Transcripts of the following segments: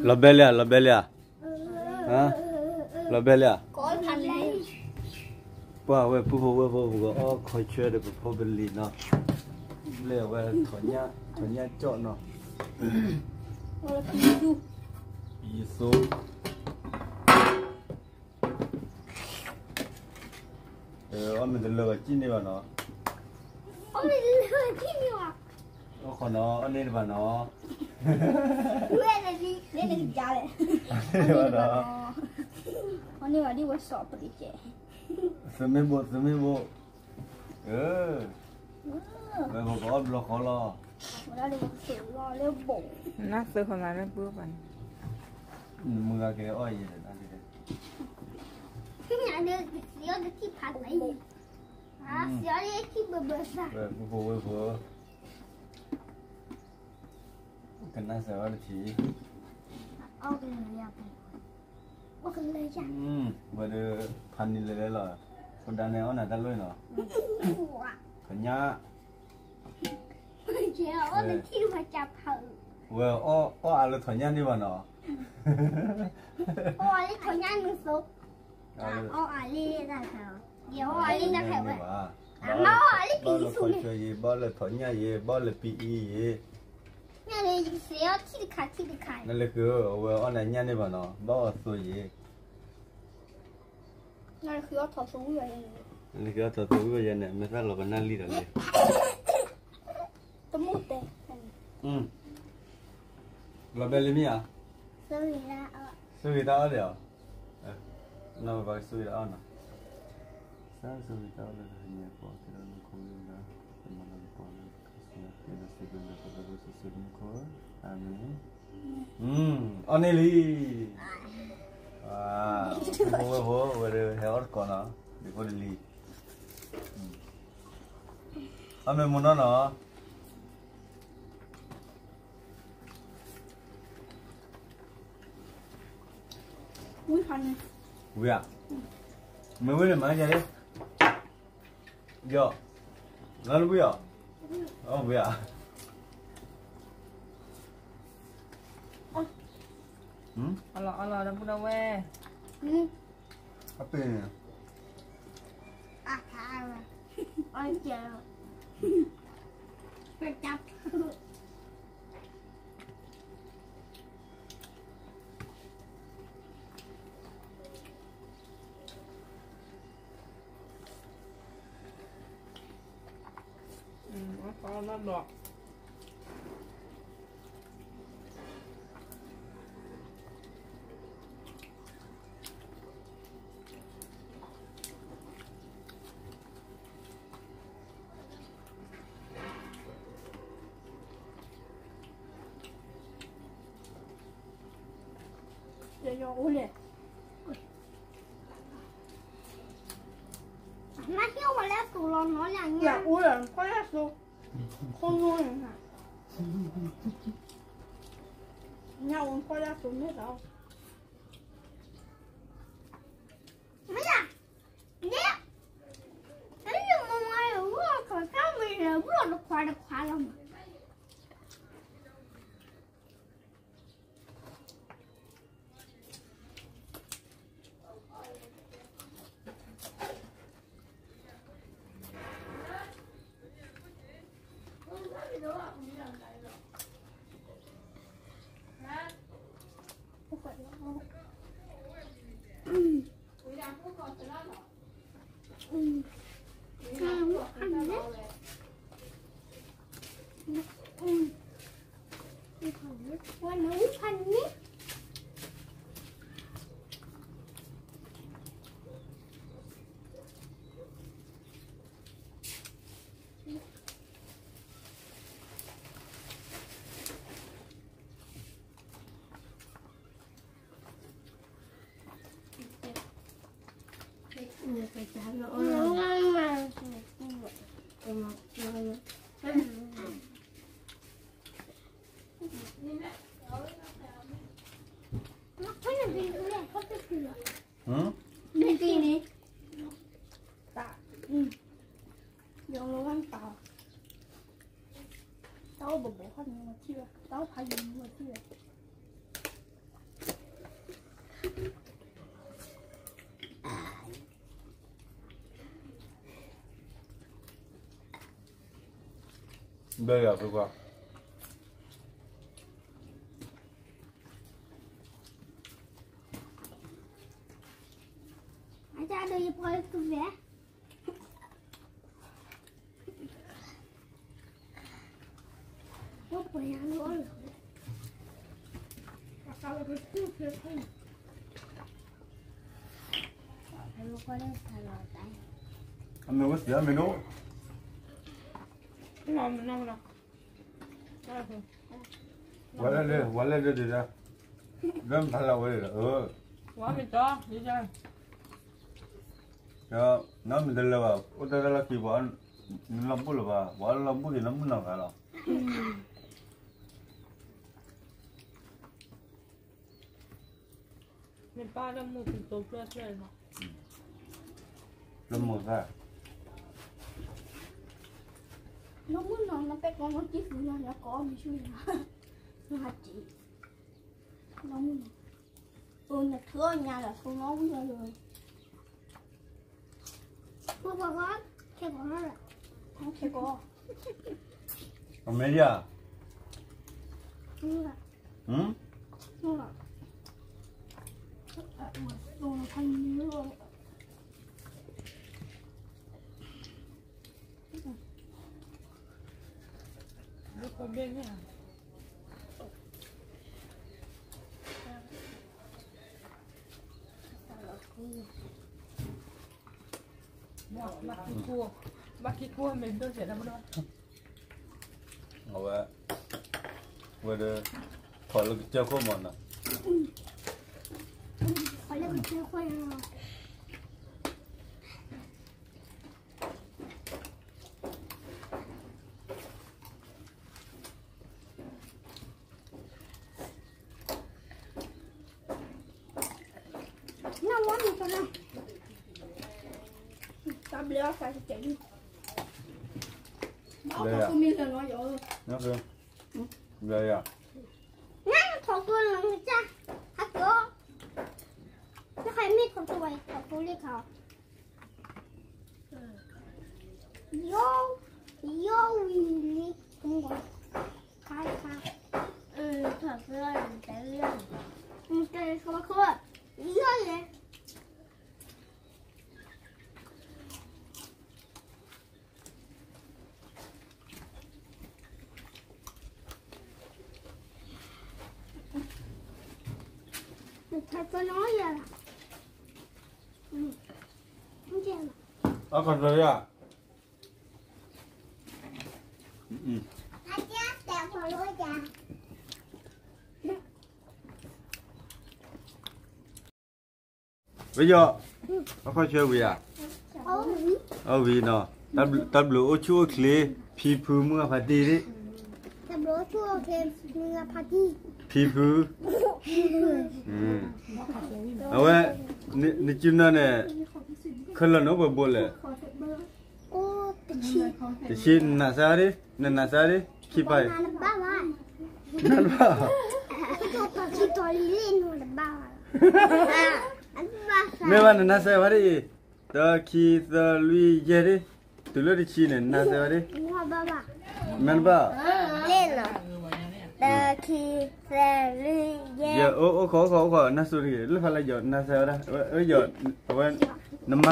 Lo belia, lo belia. Hả? Lo belia. Có thành này. Wow, we pu go all khoi chue de pu beli no. Le we thonya chọ no. Rồi pisu. Pisu. Ông mình lừa chín đi vào nó. Ông mình lừa chín đi vào. Còn nó lên vào nó. Lên là gì? Lên là gì đấy? Vào đó. Ông đi vào đi vào shop đi chơi. Sớm bộ. Vậy mà có lo khó lo. Đó đi vào sửa lo leo bổ. Nó sửa còn lại nó bữa vậy. Mưa cái oi gì đấy ăn đi đấy. Nhà đưa xíu được chi phạt này. À, xíu đi chi bơ sa. Vậy vừa. Cần ăn sao được chỉ. Okเลยจ้ะ Vậy đượcพันนี่เลยเหรอคนดันแนวน่ะดันเลยเนาะขันยะ เจ้าว่าเป็นที่มาจับเผา เว้ยอ้ออะไรขันยะนี่วะเนาะ โอ้ยเขาย่างมึงซุกอ๋ออะไรได้ค่ะเดี๋ยวอะไรได้ค่ะเว้ยอ๋ออะไรปีสุดเลย บ้าเลยขันยะเย่บ้าเลยปีอีเย่ เนี่ยเลยเสียที่ดิขา นั่นเลยคือเว้ยอ้อไหนยะนี่วะเนาะบ้าสวยเย่ นั่นคือเอาถอดสูงเลย นี่ก็ตัววิญญาณเนี่ยไม่ใช่เราเป็นนั่นลีดอะไร ตะมุดเตะ เราเป็นลิมิอ่ะ สวีละ สุวิตาเดียวน้องบอกสุวิตาเนาะสุวิตาเลยเนี่ยพอที่เราคุยนะเป็นมันพอเลยคือเราสิ่งนั้นก็รู้สึกสุดมีคนอันนี้อันนี้ลีโว้เวลาเฮอร์ก่อนนะดีกว่าลีอันนี้มันน่ะอุ้ยพันเลย เวียไม่เว้ยเลยมั้งจ๊ะเลยเดี๋ยวนั่นเวียอ๋อเวียเอาล่ะน้ำพุน้ำแว่ apa ini อ่ะทายว่ะอ๋อเจ้าไปจับ เอาล่ะดอก เดี๋ยวโอ้เลยมาเที่ยวมาแล้วสู่ร้อนน้อยอย่างเงี้ อย ยากอุ้ยก็อยากสุกคนนู้นค่ะเงาก็อยากสุกไม่เอา ไม่อยากเนี่ยไอ้ยังมองไงว่าเขาทำไม่ได้ว่าเราควายแล้วมั้งวันนี้พันนี้ไปจ้าแล้วดีนี่ตายองระวังตาเต้าบ่ข้างนี้มาเชื่อเต้าพายุมาเชื่อ Đây là qua. Anh cha đưa cho tôi vẽ. What boy ăn ngon rồi. Sao lại cứ chưa thấy? Anh có đây sao lại tay? Anh nói gì anh nói? No. Wala đi ra. Gam thằng nào vậy? Quá mình cho, đi chơi. Ya, nam mình là ô tô là kí bọn làm bù là bọn làm bù thì làm bù nào cả là. Mình ba đâm một cái tổ plot rồi mà. Làm một ra. Nó muốn nó bé con nó chỉ phụ nó có mình chui nó hạt chỉ nó muốn nhà thưa nhà là không nó bây giờ rồi cô có cái con nó là không cái có Amelia. không là đồ thành như rồi Có bên này. Bắt cái cua mình tôi sẽ làm đâu. Ngồi vậy đây khỏi là chơi không mòn à? khỏi là chơi khoai à? Nó quá nhiều con này. Tao bia phải chỉnh. Đó Đây à? không biết là nó rồi. Nó kêu. Đây à? Nè, thằng tôi là người cha. Hả cô? Nó khai mít thằng tôi, thằng tôi đi khảo. Vô đi không có. Khai. Thật ra là cái liền. Cái không có. Vô vậy. Thật tôi nói vậy. Không chèo. Còn rồi à? Anh chắc đẹp hồi lối cha. Bây giờ nó phải chơi gì à? Vì nó tập lúa chua kle phi phu mua phải đi đi. tập lúa chua thêm mua party. Phi phu. Vậy nị chim nó nè khơi là nó bừa lẹ. Ô Thì xin nà sao đi khi bay. Năn ba. Chị tôi lên là ba. Mẹ bạn nà sao đi? Tớ khi tớ lui về đi. Tớ lui đi chi nè nà sao đi? Mẹ ba. Lên rồi. Tớ khi tớ lui về. Giờ khó nà sao đi? Lúc phải là giờ nà sao đó? Giờ vậy nằm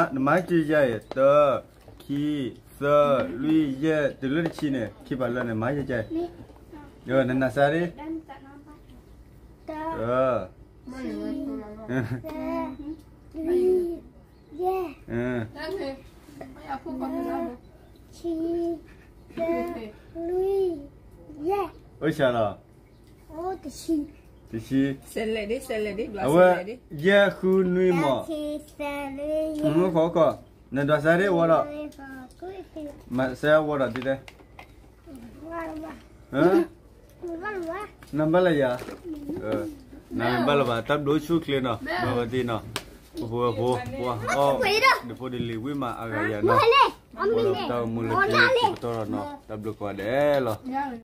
chi vậy? Tớ khi tớ lui về tớ lui đi chi nè khi bay lên nằm mãi chơi. Giờ nà sao đi? Ôi sao nào? Thì chi? Xe lại đi, đoán xe lại đi. Giờ khu nuôi mỏ. Khó. Nên đoán sao đi, vợ đó. Mà xe vợ đó đi đây. Năm bao giờ? Năm bao giờ tập đối số kia nào, bao đi nào. Vua. Để phụ đi live mà agak ya no. Tao mua lại cái tao nó tập được qua đấy rồi.